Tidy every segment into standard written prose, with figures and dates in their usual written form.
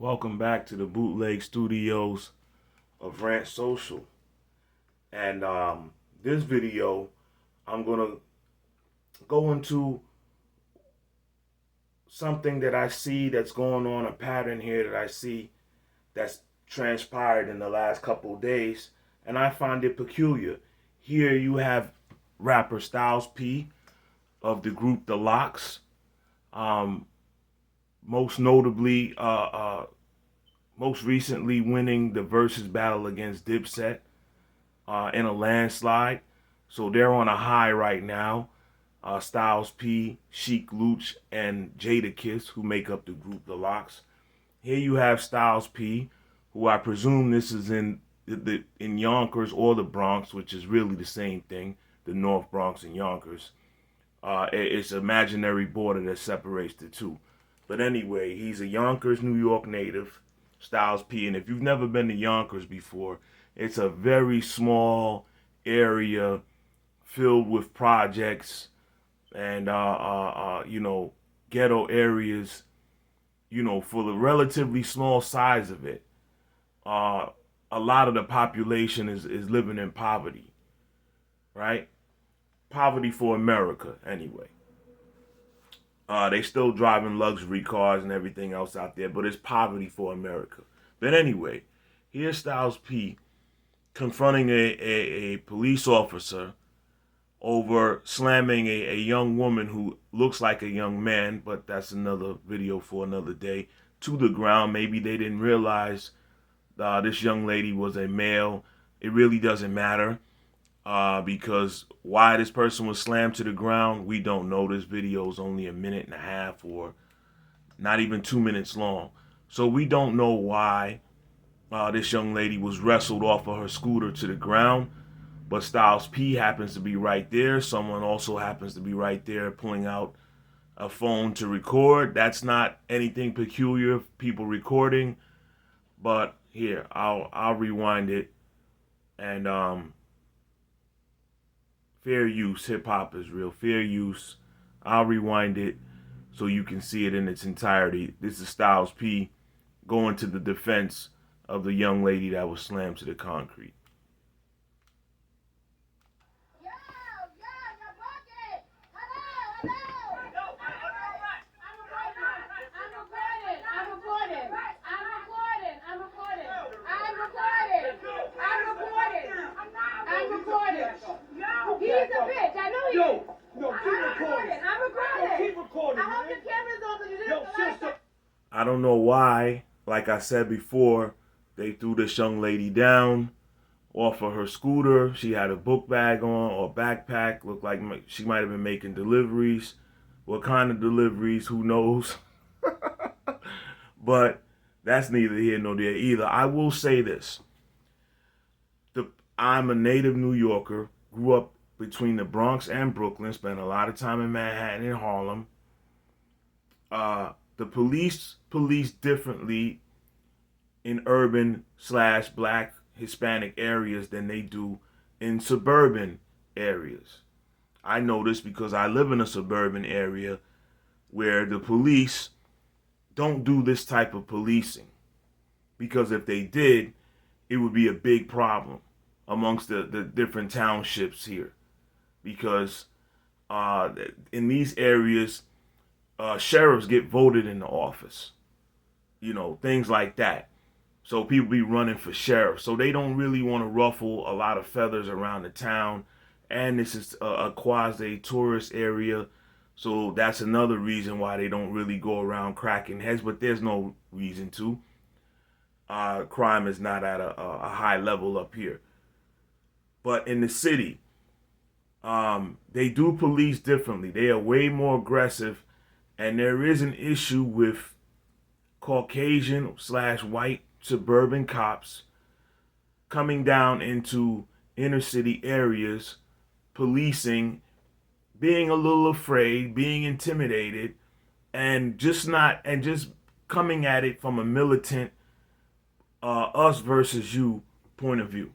Welcome back to the bootleg studios of Rant Social. And this video, I'm going to go into something that I see that's going on, a pattern here that I see that's transpired in the last couple of days. And I find it peculiar. Here you have rapper Styles P of the group The Lox. Most notably, most recently winning the versus battle against Dipset in a landslide. So they're on a high right now. Styles P, Sheik Luch, and Jadakiss, who make up the group The Lox. Here you have Styles P, who I presume this is in Yonkers or the Bronx, which is really the same thing, the North Bronx and Yonkers. It's an imaginary border that separates the two. But anyway, he's a Yonkers, New York native, Styles P. And if you've never been to Yonkers before, it's a very small area filled with projects and, ghetto areas, for the relatively small size of it. A lot of the population is living in poverty, right? Poverty for America, anyway. They still driving luxury cars and everything else out there, but it's poverty for America. But anyway, here's Styles P confronting a police officer over slamming a young woman who looks like a young man, but that's another video for another day, to the ground. Maybe they didn't realize this young lady was a male. It really doesn't matter. Because why this person was slammed to the ground, we don't know. This video is only a minute and a half or not even 2 minutes long. So we don't know why this young lady was wrestled off of her scooter to the ground. But Styles P happens to be right there. Someone also happens to be right there pulling out a phone to record. That's not anything peculiar, people recording. But here, I'll rewind it. And fair use, hip-hop is real. Fair use. I'll rewind it so you can see it in its entirety. This is Styles P going to the defense of the young lady that was slammed to the concrete. He's a bitch. I know he is. No, keep recording. I'm recording. Keep recording. I hope the camera's on so you didn't know. I don't know why, like I said before, they threw this young lady down off of her scooter. She had a book bag on or backpack. Looked like she might have been making deliveries. What kind of deliveries? Who knows? But that's neither here nor there either. I will say this. I'm a native New Yorker. Grew up between the Bronx and Brooklyn, spent a lot of time in Manhattan and Harlem. The police differently in urban/black Hispanic areas than they do in suburban areas. I know this because I live in a suburban area where the police don't do this type of policing. Because if they did, it would be a big problem amongst the different townships here. Because in these areas, sheriffs get voted into office. Things like that. So people be running for sheriff. So they don't really want to ruffle a lot of feathers around the town. And this is a quasi-tourist area. So that's another reason why they don't really go around cracking heads. But there's no reason to. Crime is not at a high level up here. But in the city, they do police differently. They are way more aggressive. And there is an issue with Caucasian/white suburban cops coming down into inner city areas, policing, being a little afraid, being intimidated, and just coming at it from a militant us versus you point of view.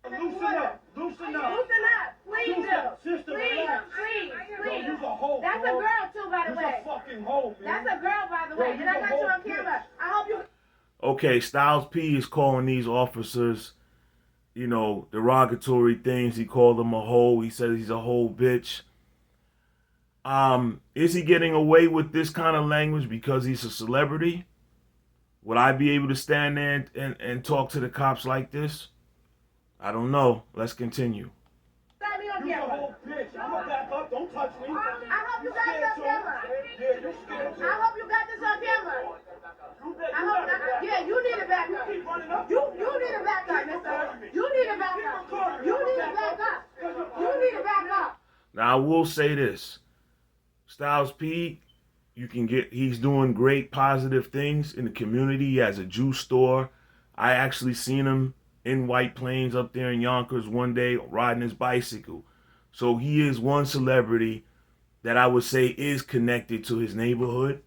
Loosen up. Loosen up. Please do. Sister, please. Yo, a hoe, that's bro. A girl too, by the way. A fucking hoe, man. That's a girl, by the way. And I got you on camera. I hope you. Okay, Styles P is calling these officers, derogatory things. He called them a hoe. He says he's a whole bitch. Is he getting away with this kind of language because he's a celebrity? Would I be able to stand there and talk to the cops like this? I don't know. Let's continue. Got me on camera. Whole bitch. I'm gonna back up. Don't touch me. I hope you got this on camera. Yeah, you scared. I hope you got this on camera. Yeah, you need to back up. You need to back up, mister. You need to back up. You need to back up. You need to back up. Now I will say this. Styles P, he's doing great positive things in the community. He has a juice store. I actually seen him in White Plains up there in Yonkers one day riding his bicycle. So he is one celebrity that I would say is connected to his neighborhood.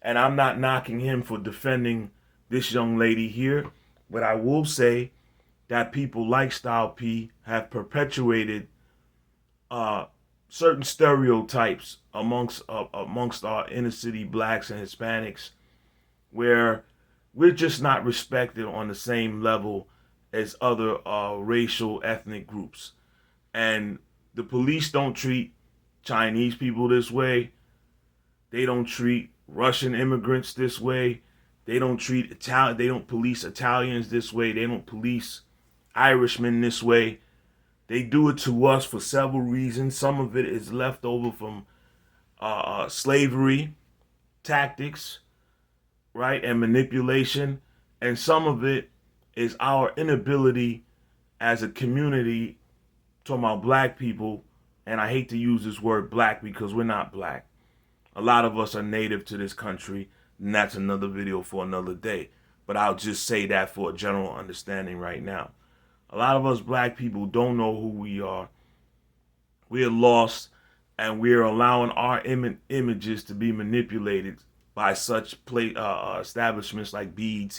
And I'm not knocking him for defending this young lady here, but I will say that people like Style P have perpetuated certain stereotypes amongst our inner city blacks and Hispanics, where we're just not respected on the same level as other racial ethnic groups. And the police don't treat Chinese people this way. They don't treat Russian immigrants this way. They don't police Italians this way. They don't police Irishmen this way. They do it to us for several reasons. Some of it is left over from slavery tactics, right, and manipulation. And some of it is our inability as a community, talking about black people, and I hate to use this word black because we're not black. A lot of us are native to this country, and that's another video for another day. But I'll just say that for a general understanding right now. A lot of us black people don't know who we are. We're lost, and we're allowing our images to be manipulated by such establishments like BET,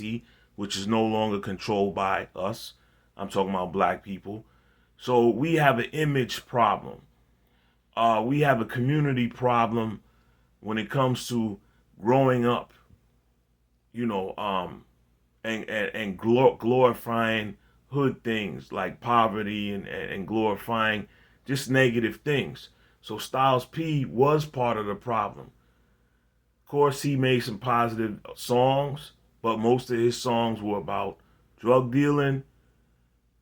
which is no longer controlled by us. I'm talking about black people. So we have an image problem. We have a community problem when it comes to growing up, and glorifying hood things like poverty and glorifying just negative things. So Styles P was part of the problem. Of course, he made some positive songs, but most of his songs were about drug dealing,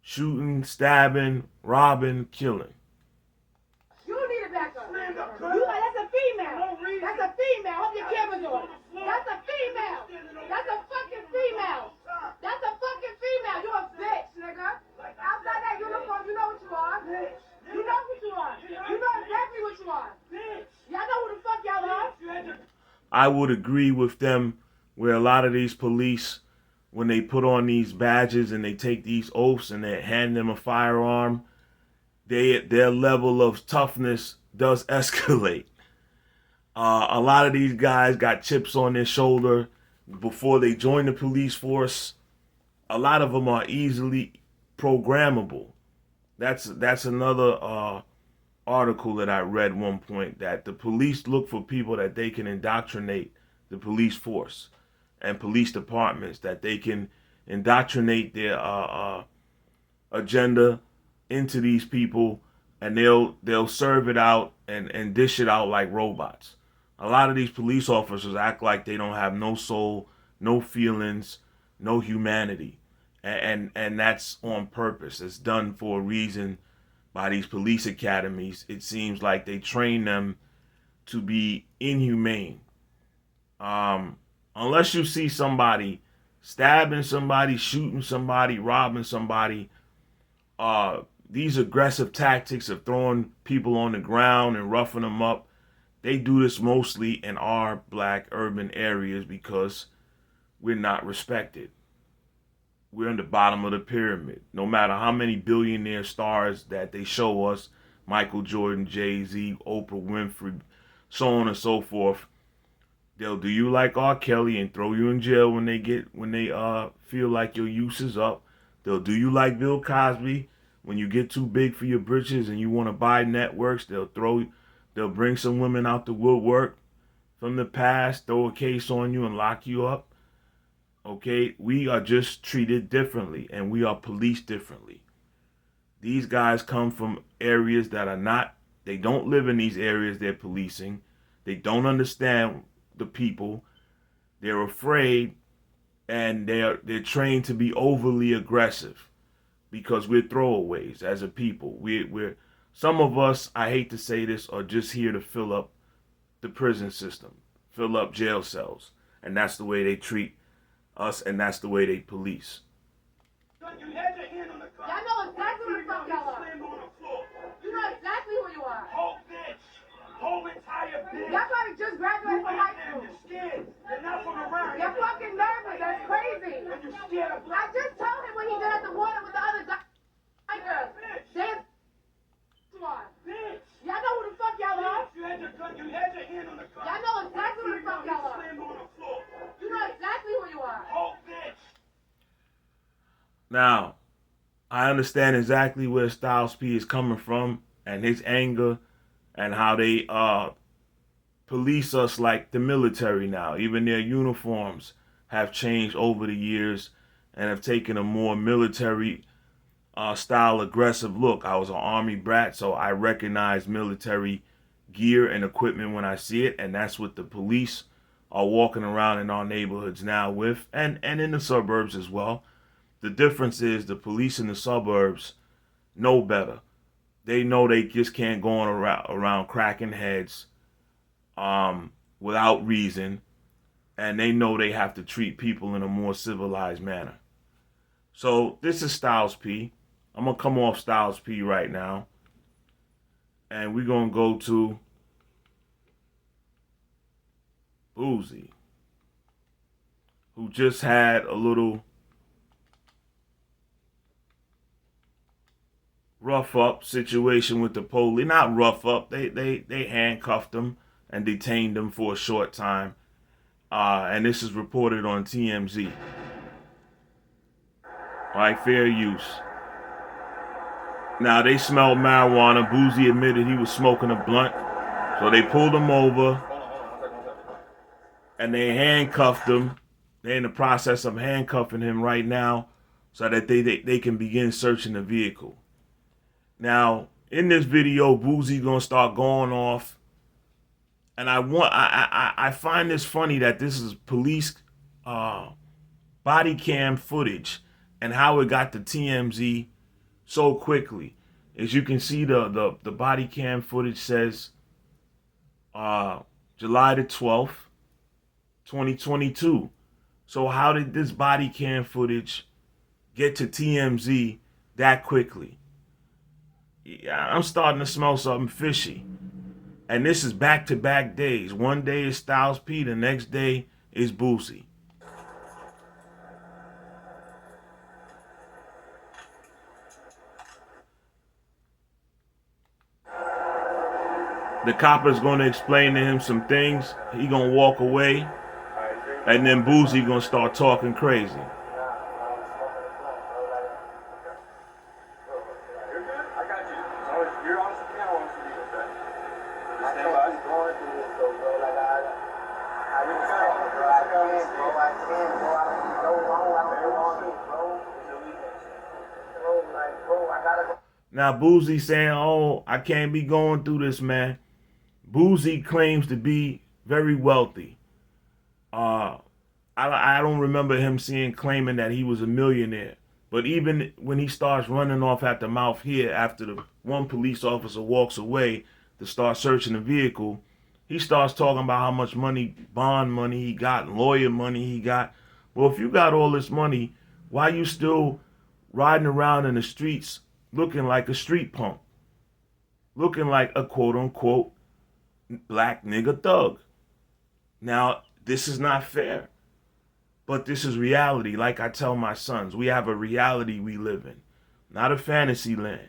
shooting, stabbing, robbing, killing. You need to back up. That's a female. That's a female. Hope your camera's on. That's a female. That's a fucking female. That's a fucking female. You a bitch, nigga. Outside that uniform, you know what you are. You know what you are. You know exactly what you are. Y'all know who the fuck y'all are. I would agree with them where a lot of these police, when they put on these badges and they take these oaths and they hand them a firearm, their level of toughness does escalate. A lot of these guys got chips on their shoulder before they join the police force. A lot of them are easily programmable. That's another article that I read one point, that the police look for people that they can indoctrinate the police force and police departments, that they can indoctrinate their agenda into these people, and they'll serve it out and dish it out like robots. A lot of these police officers act like they don't have no soul, no feelings, no humanity. And that's on purpose. It's done for a reason by these police academies. It seems like they train them to be inhumane. Unless you see somebody stabbing somebody, shooting somebody, robbing somebody, these aggressive tactics of throwing people on the ground and roughing them up, they do this mostly in our black urban areas because we're not respected. We're in the bottom of the pyramid. No matter how many billionaire stars that they show us, Michael Jordan, Jay-Z, Oprah Winfrey, so on and so forth, they'll do you like R. Kelly and throw you in jail when they feel like your use is up. They'll do you like Bill Cosby when you get too big for your britches and you want to buy networks. They'll bring some women out the woodwork from the past, throw a case on you and lock you up. Okay, we are just treated differently and we are policed differently. These guys come from areas that are not, they don't live in these areas they're policing. They don't understand the people. They're afraid, and they're trained to be overly aggressive because we're throwaways as a people. We're some of us, I hate to say this, are just here to fill up the prison system, fill up jail cells, and that's the way they treat us, and that's the way they police. You had your hand on the gun. Y'all know exactly who the fuck y'all are. You know exactly who you are. Whole bitch. Whole entire bitch. Y'all probably just graduated from high school. You're scared. You're not from around. You're fucking nervous. That's crazy. And you're scared of I just told him when he did at the water with the other girls. They on. bitch. Y'all know who the fuck y'all are. You had your gun. You had your hand on the gun. Y'all know exactly who the fuck y'all are. Slammed on the floor. You know exactly who you are. Whole bitch. Now, I understand exactly where Styles P is coming from and his anger and how they police us like the military now. Even their uniforms have changed over the years and have taken a more military style aggressive look. I was an Army brat, so I recognize military gear and equipment when I see it, and that's what the police are walking around in our neighborhoods now with, and in the suburbs as well. The difference is the police in the suburbs know better. They know they just can't go on around cracking heads without reason, and they know they have to treat people in a more civilized manner. So this is Styles P. I'm going to come off Styles P right now, and we're going to go to Boosie, who just had a little rough up situation with the police. Not rough up. They handcuffed him and detained him for a short time. And this is reported on TMZ. All right, fair use. Now, they smelled marijuana. Boosie admitted he was smoking a blunt. So they pulled him over and they handcuffed him. They're in the process of handcuffing him right now so that they can begin searching the vehicle. Now, in this video, Boosie gonna start going off, and I find this funny that this is police body cam footage and how it got to TMZ so quickly. As you can see, the body cam footage says July the 12th, 2022. So how did this body cam footage get to TMZ that quickly? Yeah, I'm starting to smell something fishy. And this is back-to-back days. One day is Styles P, the next day is Boosie. The cop is going to explain to him some things. He going to walk away. And then Boosie going to start talking crazy. Now, Boosie saying, oh, I can't be going through this, man. Boosie claims to be very wealthy. I don't remember him claiming that he was a millionaire. But even when he starts running off at the mouth here after the one police officer walks away to start searching the vehicle, he starts talking about how much money, bond money he got, lawyer money he got. Well, if you got all this money, why you still riding around in the streets looking like a street punk? Looking like a quote-unquote black nigga thug. Now, this is not fair. But this is reality. Like I tell my sons, we have a reality we live in, not a fantasy land.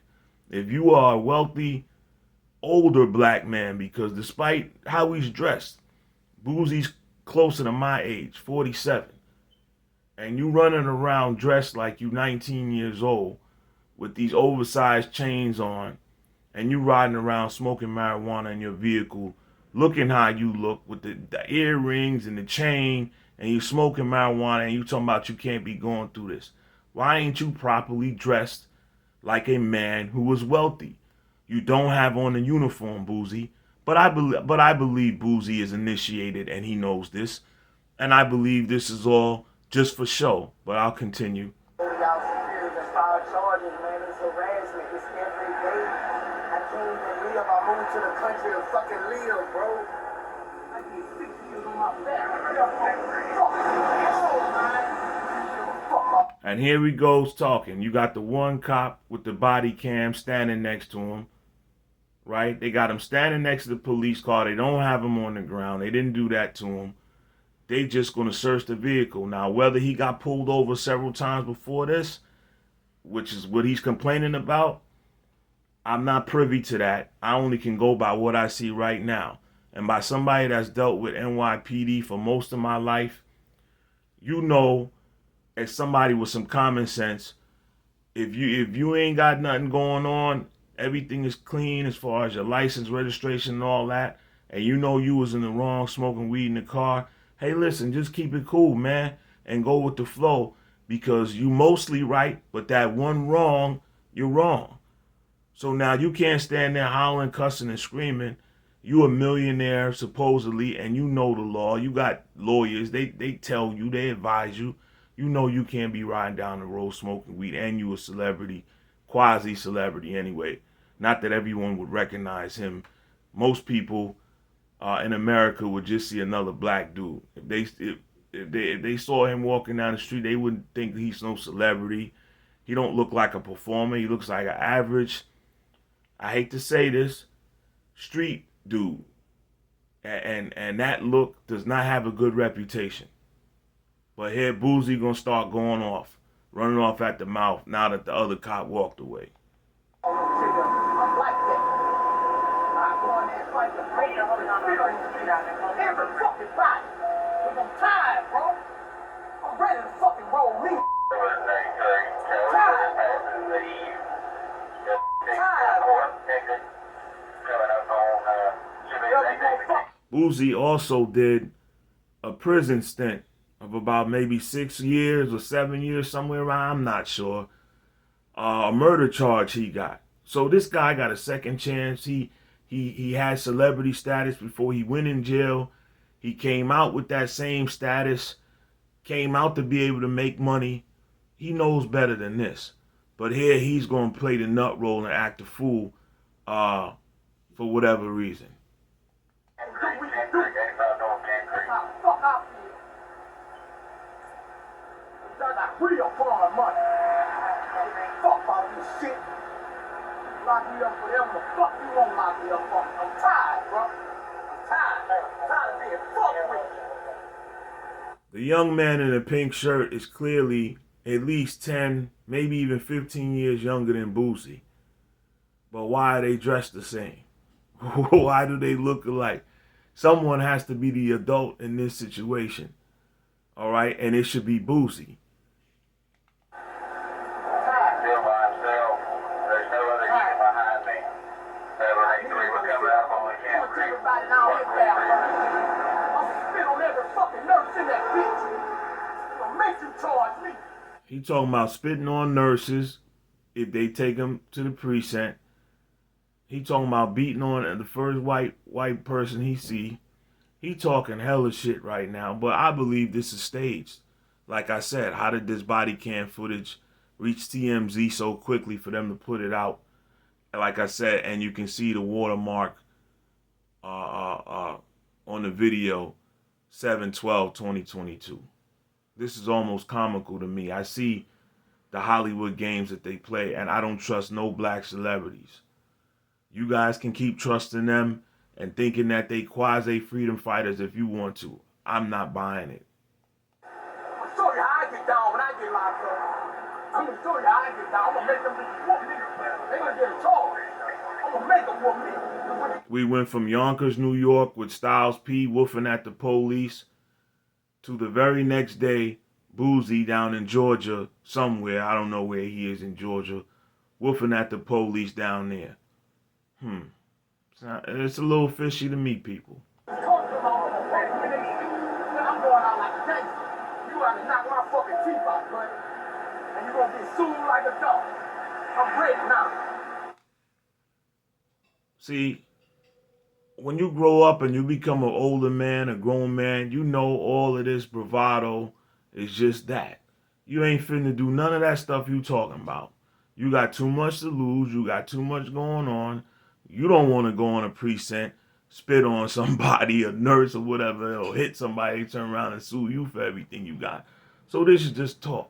If you are a wealthy, older black man, because despite how he's dressed, Boosie's closer to my age, 47, and you running around dressed like you 19 years old with these oversized chains on, and you riding around smoking marijuana in your vehicle, looking how you look with the earrings and the chain and you smoking marijuana and you talking about you can't be going through this? Why ain't you properly dressed like a man who was wealthy? You don't have on a uniform, Boosie. But I believe Boosie is initiated and he knows this. And I believe this is all just for show. But I'll continue. Y'all superiors and filed charges, man. It's harassment. It's every day. I can't even live. I moved to the country to fucking live, bro. I get 6 years on my back. And here he goes talking. You got the one cop with the body cam standing next to him, right? They got him standing next to the police car. They don't have him on the ground. They didn't do that to him. They just going to search the vehicle. Now, whether he got pulled over several times before this, which is what he's complaining about, I'm not privy to that. I only can go by what I see right now. And by somebody that's dealt with NYPD for most of my life, you know, as somebody with some common sense, if you ain't got nothing going on, everything is clean as far as your license, registration, and all that, and you know you was in the wrong smoking weed in the car, hey, listen, just keep it cool, man, and go with the flow, because you mostly right, but that one wrong, you're wrong. So now you can't stand there hollering, cussing, and screaming. You a millionaire, supposedly, and you know the law. You got lawyers. They tell you, they advise you. You know you can't be riding down the road smoking weed, and you a celebrity, quasi-celebrity anyway. Not that everyone would recognize him. Most people in America would just see another black dude. If they saw him walking down the street, they wouldn't think he's no celebrity. He don't look like a performer. He looks like an average, I hate to say this, street dude. And that look does not have a good reputation. But here Boosie gonna start going off, running off at the mouth now that the other cop walked away. Boosie also did a prison stint of about maybe 6 years or 7 years, somewhere around, I'm not sure. A murder charge he got. So this guy got a second chance. He had celebrity status before he went in jail. He came out with that same status, came out to be able to make money. He knows better than this. But here he's going to play the nut role and act a fool for whatever reason. Real foreign money. Fuck all this shit. Lock me up for whatever the fuck you won't lock me up for. I'm tired, bro. I'm tired. I'm tired of being fucked with. The young man in the pink shirt is clearly at least 10, maybe even 15 years younger than Boosie. But why are they dressed the same? Why do they look alike? Someone has to be the adult in this situation. All right? And it should be Boosie. He talking about spitting on nurses if they take him to the precinct. He talking about beating on the first white person he see. He talking hella shit right now, but I believe this is staged. Like I said, how did this body cam footage reach TMZ so quickly for them to put it out? Like I said, and you can see the watermark on the video, 7/12/2022. This is almost comical to me. I see the Hollywood games that they play, and I don't trust no black celebrities. You guys can keep trusting them and thinking that they quasi-freedom fighters if you want to. I'm not buying it. I'm gonna show you how I get down when I get locked up. I'm gonna show you how I get down. I'm gonna make them whoop me. They're gonna get a charge. I'm gonna make them whoop me. We went from Yonkers, New York with Styles P woofing at the police to the very next day, Boosie down in Georgia somewhere, I don't know where he is in Georgia, woofing at the police down there. It's a little fishy to me, people. I'm going out like a about to knock my fucking teeth out, buddy. And you gonna get sued like a dog. I'm ready now. See, when you grow up and you become an older man, a grown man, you know all of this bravado is just that. You ain't finna do none of that stuff you talking about. You got too much to lose. You got too much going on. You don't want to go on a precinct, spit on somebody, a nurse or whatever, or hit somebody, turn around and sue you for everything you got. So this is just talk.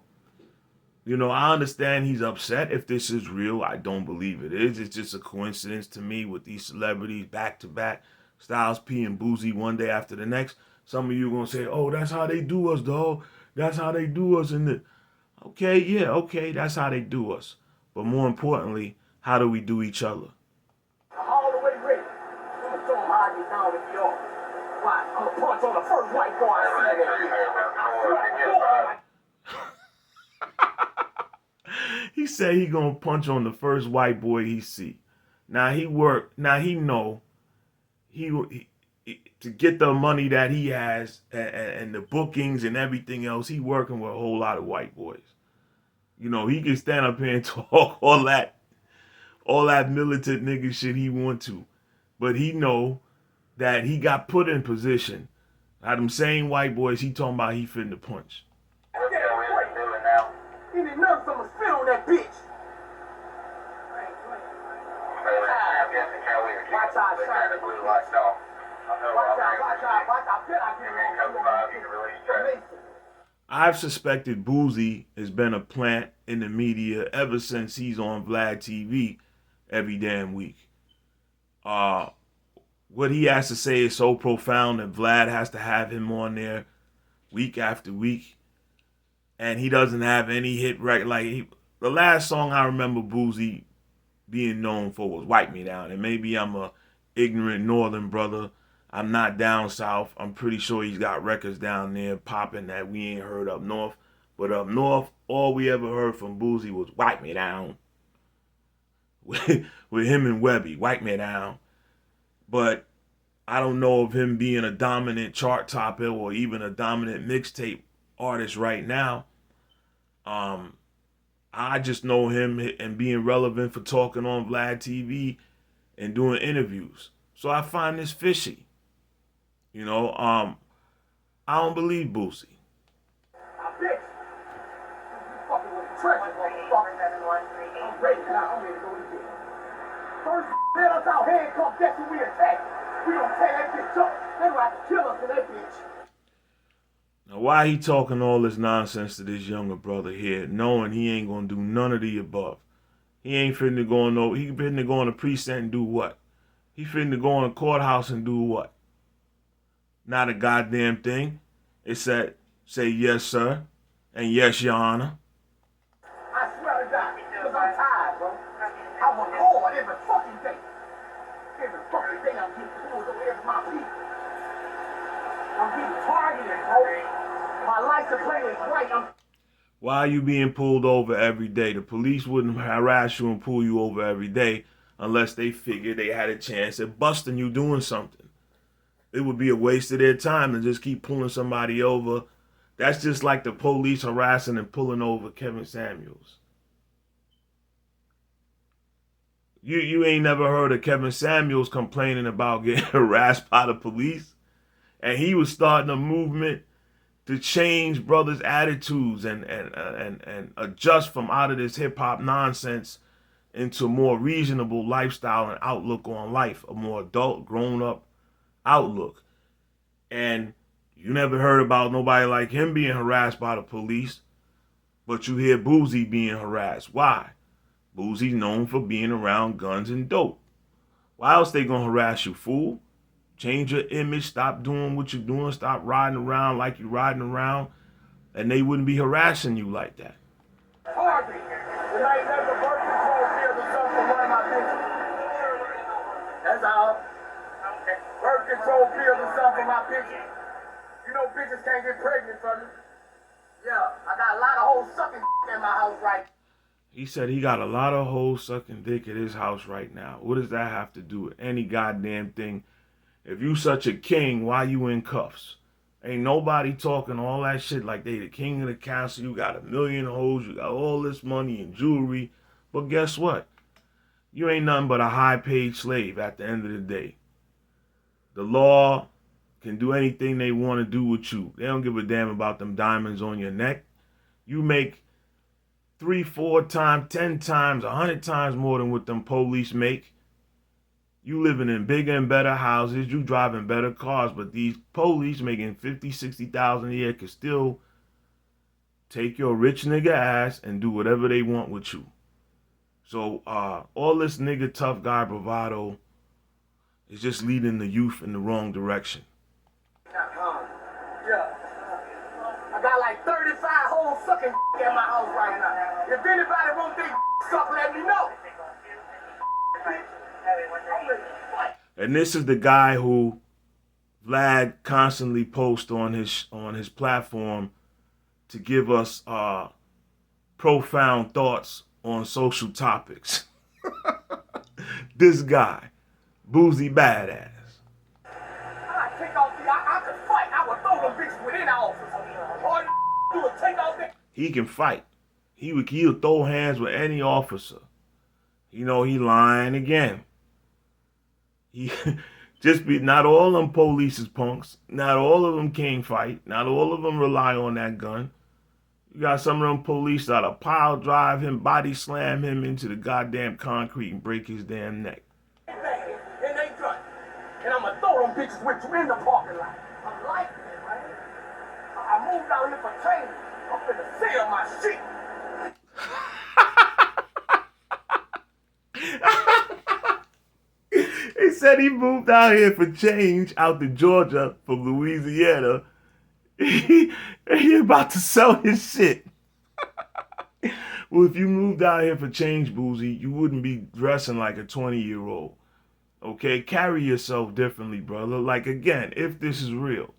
You know, I understand he's upset. If this is real, I don't believe it is. It's just a coincidence to me with these celebrities back to back, Styles P and Boosie one day after the next. Some of you are going to say, oh, that's how they do us, dog. That's how they do us. Okay, yeah, okay, that's how they do us. But more importantly, how do we do each other? I'm all the way ready. I'm gonna show him how I get down in the yard. Why? I'm gonna punch on the first white boy I see that. He said he gonna punch on the first white boy he see. Now he know he to get the money that he has and the bookings and everything else, he working with a whole lot of white boys. You know, he can stand up here and talk all that militant nigga shit he want to. But he know that he got put in position. Now them same white boys he talking about he finna punch. Any nerves, I'ma spit on that bitch. Watch out, shine. Watch out. Bet I get it. I've suspected Boosie has been a plant in the media ever since he's on Vlad TV every damn week. What he has to say is so profound that Vlad has to have him on there week after week. And he doesn't have any hit record. The last song I remember Boosie being known for was Wipe Me Down. And maybe I'm a ignorant northern brother. I'm not down south. I'm pretty sure he's got records down there popping that we ain't heard up north. But up north, all we ever heard from Boosie was Wipe Me Down. With him and Webby, Wipe Me Down. But I don't know of him being a dominant chart topper or even a dominant mixtape artist right now. I just know him and being relevant for talking on Vlad TV and doing interviews. So I find this fishy. You know, I don't believe Boosie. I bet you fucking with the treasure, motherfucker. I'm ready now. I'm ready to go to jail. First, let us out handcuffed. That's who we attack. We gonna tear that bitch up. They gonna have to kill us for that bitch. Now, why he talking all this nonsense to this younger brother here, knowing he ain't gonna do none of the above? He ain't finna go on he finna go on a precinct and do what? He finna go on a courthouse and do what? Not a goddamn thing. It said, say yes, sir, and yes, your honor. I swear to God, because I'm tired, bro. I work hard every fucking day. Every fucking day I'm getting pulled over every my people. I'm getting targeted, bro. My license plate is white. Why are you being pulled over every day? The police wouldn't harass you and pull you over every day unless they figured they had a chance at busting you doing something. It would be a waste of their time to just keep pulling somebody over. That's just like the police harassing and pulling over Kevin Samuels. You ain't never heard of Kevin Samuels complaining about getting harassed by the police? And he was starting a movement to change brothers' attitudes and adjust from out of this hip-hop nonsense into a more reasonable lifestyle and outlook on life, a more adult, grown-up outlook. And you never heard about nobody like him being harassed by the police, but you hear Boosie being harassed. Why? Boosie's known for being around guns and dope. Why else they gonna harass you, fool? Change your image, stop doing what you're doing, stop riding around like you're riding around, and they wouldn't be harassing you like that. Target. And I ain't never birth control pills or something for one of my bitches. That's all. Birth control pills or something for my bitches. You know bitches can't get pregnant from me. Yeah, I got a lot of hoes sucking in my house right now. He said he got a lot of hoes sucking dick at his house right now. What does that have to do with any goddamn thing? If you such a king, why you in cuffs? Ain't nobody talking all that shit like they the king of the castle. You got a million hoes, you got all this money and jewelry. But guess what? You ain't nothing but a high-paid slave at the end of the day. The law can do anything they want to do with you. They don't give a damn about them diamonds on your neck. You make 3, 4 times, 10 times, 100 times more than what them police make. You living in bigger and better houses. You driving better cars. But these police making 50, 60,000 a year can still take your rich nigga ass and do whatever they want with you. So all this nigga tough guy bravado is just leading the youth in the wrong direction. Yeah. I got like 35 hoes sucking at my house right now. If anybody wants their suck, let me know. And this is the guy who Vlad constantly posts on his platform to give us profound thoughts on social topics. This guy, Boosie Badass. I take off I could fight. I would throw them bitches within the office. All you do is take off that. He can fight. He'll throw hands with any officer. You know, he lying again. He not all them police is punks. Not all of them can't fight. Not all of them rely on that gun. You got some of them police that'll pile drive him, body slam him into the goddamn concrete and break his damn neck. And they gun. And I'ma throw them bitches with you in the parking lot. I'm like it, man. I moved out here for training. I'm finna sell my shit. He said he moved out here for change, out to Georgia from Louisiana. He about to sell his shit. Well, if you moved out here for change, Boosie, you wouldn't be dressing like a 20-year-old. Okay? Carry yourself differently, brother. Like, again, if this is real,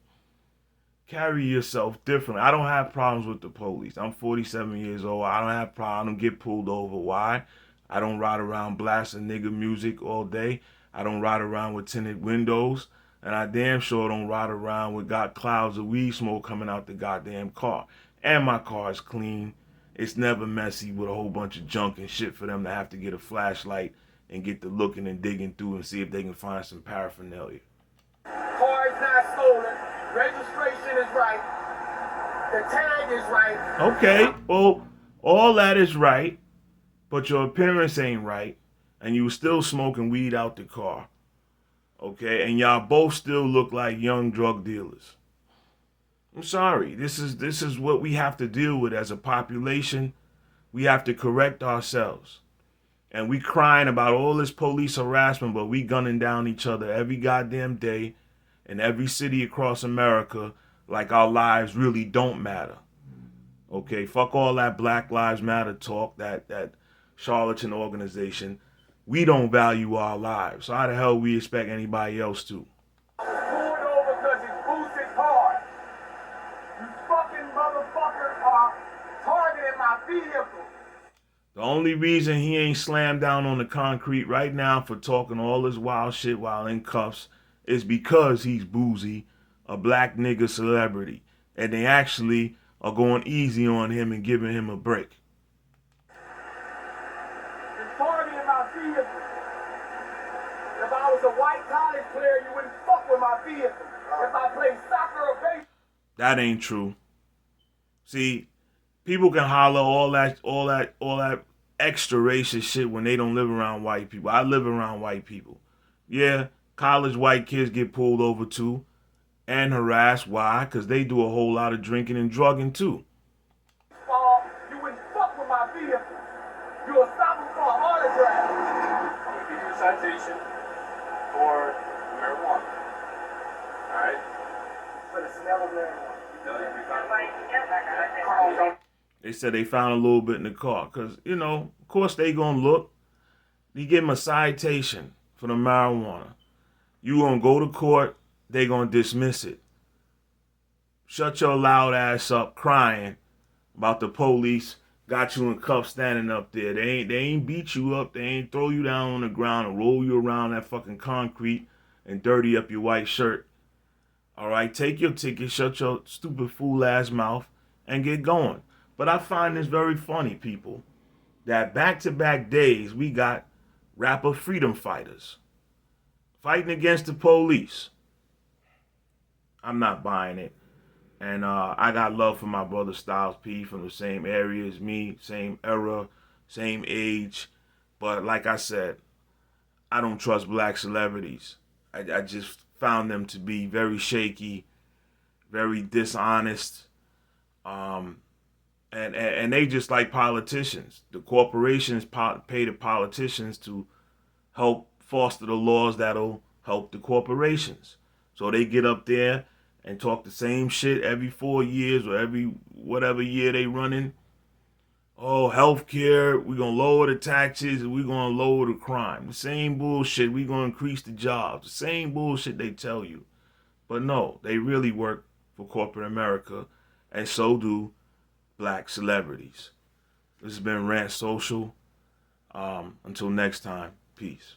carry yourself differently. I don't have problems with the police. I'm 47 years old. I don't have problems. I don't get pulled over. Why? I don't ride around blasting nigga music all day. I don't ride around with tinted windows. And I damn sure don't ride around with got clouds of weed smoke coming out the goddamn car. And my car is clean. It's never messy with a whole bunch of junk and shit for them to have to get a flashlight and get to looking and digging through and see if they can find some paraphernalia. Car is not stolen. Registration is right. The tag is right. Okay, well, all that is right, but your appearance ain't right, and you were still smoking weed out the car. Okay, and y'all both still look like young drug dealers. I'm sorry. This is what we have to deal with as a population. We have to correct ourselves. And we crying about all this police harassment, but we gunning down each other every goddamn day in every city across America like our lives really don't matter. Okay, fuck all that Black Lives Matter talk, that charlatan organization. We don't value our lives. So how the hell we expect anybody else to? Pulled over because it's Boosie's hard. You fucking motherfuckers are targeting my vehicle. The only reason he ain't slammed down on the concrete right now for talking all this wild shit while in cuffs is because he's Boosie, a black nigga celebrity. And they actually are going easy on him and giving him a break. You're targeting my vehicle. If I was a white college player, you wouldn't fuck with my vehicle. If I played soccer or baseball. That ain't true. See, people can holler all that extra racist shit when they don't live around white people. I live around white people. Yeah, college white kids get pulled over too and harassed. Why? Because they do a whole lot of drinking and drugging too. You wouldn't fuck with my vehicle. You will stop them for an autograph. I'm gonna give you a citation for marijuana. Alright? For the smell of marijuana. They said they found a little bit in the car. Because, you know, of course they going to look. You give them a citation for the marijuana. You going to go to court. They going to dismiss it. Shut your loud ass up crying about the police got you in cuffs standing up there. They ain't beat you up. They ain't throw you down on the ground and roll you around that fucking concrete and dirty up your white shirt. All right, take your ticket, shut your stupid fool ass mouth, and get going. But I find this very funny, people, that back to back days we got rapper freedom fighters fighting against the police. I'm not buying it. And I got love for my brother Styles P from the same area as me, same era, same age. But like I said, I don't trust black celebrities. I just found them to be very shaky, very dishonest, um, and they just like politicians. The corporations pay the politicians to help foster the laws that'll help the corporations. So they get up there and talk the same shit every 4 years or every whatever year they running. Oh, healthcare, we're gonna lower the taxes and we're gonna lower the crime. The same bullshit, we're gonna increase the jobs. The same bullshit they tell you. But no, they really work for corporate America, and so do black celebrities. This has been Rant Social. Until next time, peace.